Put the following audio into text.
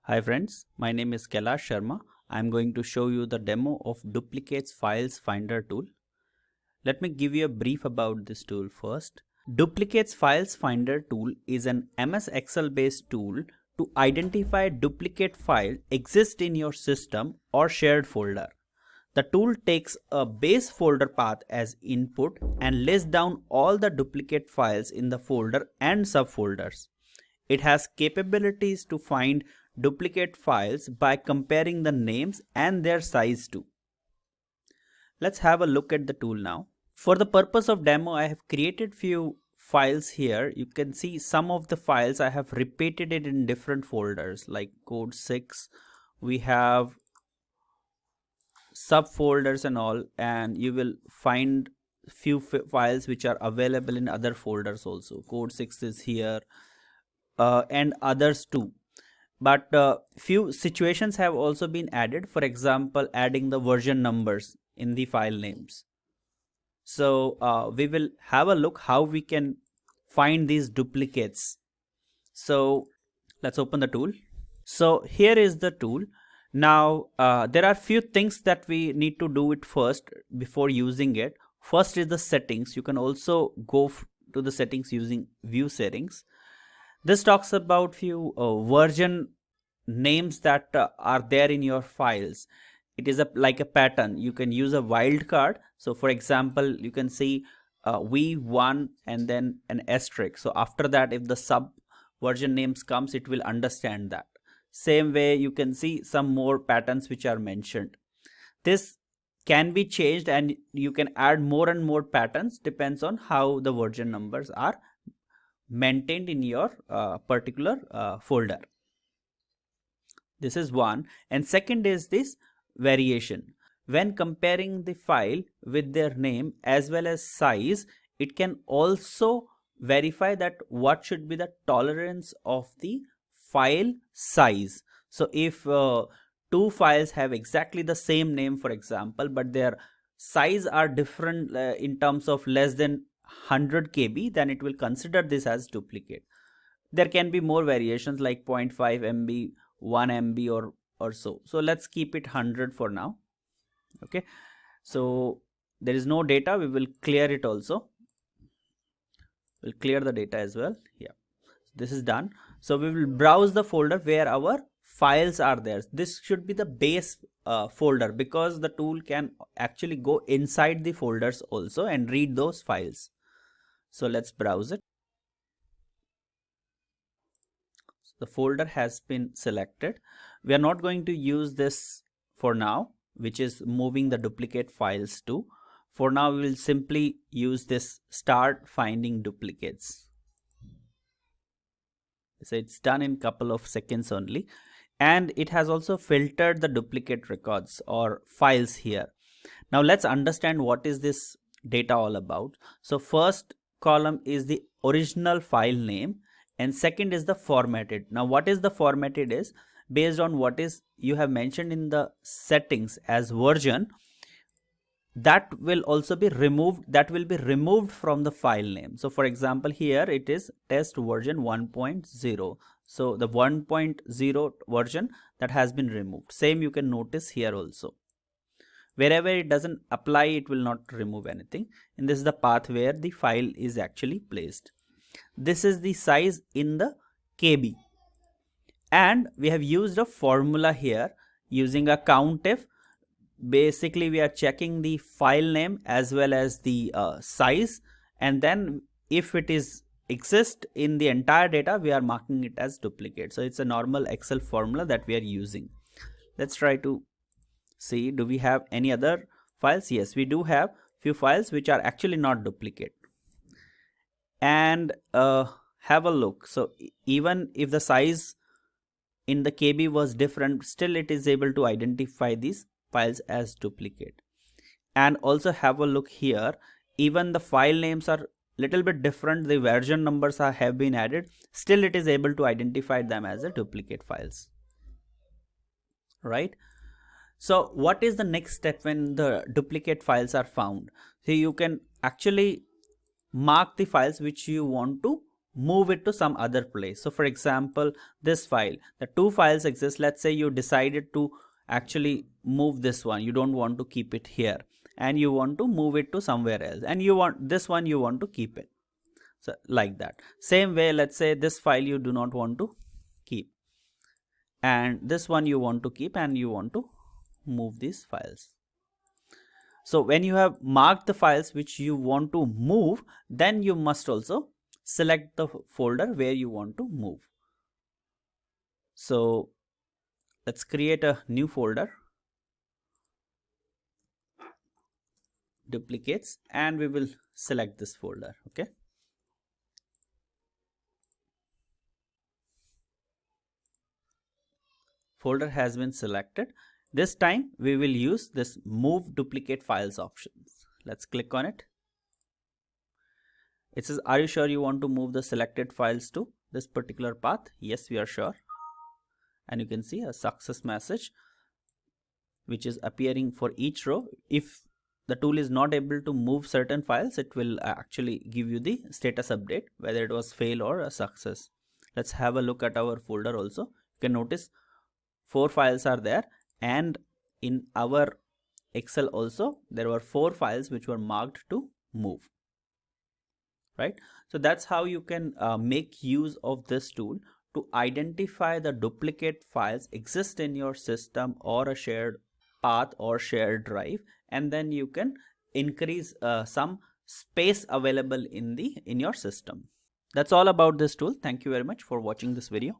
Hi friends, my name is Kailash Sharma. I am going to show you the demo of Duplicates Files Finder tool. Let me give you a brief about this tool first. Duplicates Files Finder tool is an MS Excel based tool to identify duplicate file exist in your system or shared folder. The tool takes a base folder path as input and lists down all the duplicate files in the folder and subfolders. It has capabilities to find duplicate files by comparing the names and their size too. Let's have a look at the tool now. For the purpose of demo, I have created few files here. You can see some of the files I have repeated it in different folders like code 6. We have subfolders and all, and you will find few files which are available in other folders also. Code 6 is here and others too. But few situations have also been added. For example, adding the version numbers in the file names. So we will have a look how we can find these duplicates. So let's open the tool. So here is the tool. Now there are few things that we need to do it first before using it. First is the settings. You can also go to the settings using view settings. This talks about few version names that are there in your files. It is like a pattern. You can use a wildcard. So for example, you can see v1 and then an asterisk. So after that, if the sub version names comes, it will understand that. Same way, you can see some more patterns which are mentioned. This can be changed and you can add more and more patterns, depends on how the version numbers are maintained in your particular folder. This is one. And second is this variation. When comparing the file with their name as well as size, it can also verify that what should be the tolerance of the file size. So if two files have exactly the same name, for example, but their size are different in terms of less than 100 KB, then it will consider this as duplicate. There can be more variations like 0.5 MB, 1 MB or so. So let's keep it 100 for now. Okay. So there is no data. We will clear it also. We'll clear the data as well. Yeah. This is done. So we will browse the folder where our files are there. This should be the base folder because the tool can actually go inside the folders also and read those files. So let's browse it. So the folder has been selected. We are not going to use this for now, which is moving the duplicate files to. For now, we will simply use this start finding duplicates. So it's done in couple of seconds only. And it has also filtered the duplicate records or files here. Now let's understand what is this data all about. So first column is the original file name and second is the formatted. Now what is the formatted is based on what is you have mentioned in the settings as version, that will also be removed, that will be removed from the file name. So for example, here it is test version 1.0. So the 1.0 version that has been removed. Same you can notice here also. Wherever it doesn't apply, it will not remove anything. And this is the path where the file is actually placed. This is the size in the KB. And we have used a formula here using a COUNTIF. Basically, we are checking the file name as well as the size. And then if it is exist in the entire data, we are marking it as duplicate. So it's a normal Excel formula that we are using. Let's try to see, do we have any other files? Yes, we do have few files which are actually not duplicate. And have a look. So even if the size in the KB was different, still it is able to identify these files as duplicate. And also have a look here, even the file names are little bit different, the version numbers have been added, still it is able to identify them as a duplicate files, right? So what is the next step when the duplicate files are found? So you can actually mark the files which you want to move it to some other place. So for example, this file, the two files exist. Let's say you decided to actually move this one, you don't want to keep it here, and you want to move it to somewhere else, and you want this one, you want to keep it. So like that. Same way, let's say this file you do not want to keep, and this one you want to keep, and you want to move these files. So when you have marked the files which you want to move, then you must also select the folder where you want to move. So let's create a new folder, duplicates, and we will select this folder. Okay. Folder has been selected. This time we will use this move duplicate files options. Let's click on it. It says, are you sure you want to move the selected files to this particular path? Yes, we are sure. And you can see a success message which is appearing for each row. If the tool is not able to move certain files, it will actually give you the status update whether it was fail or a success. Let's have a look at our folder also. You can notice 4 files are there, and in our Excel also there were 4 files which were marked to move, right? So that's how you can make use of this tool to identify the duplicate files exist in your system or a shared path or shared drive, and then you can increase some space available in your system. That's all about this tool. Thank you very much for watching this video.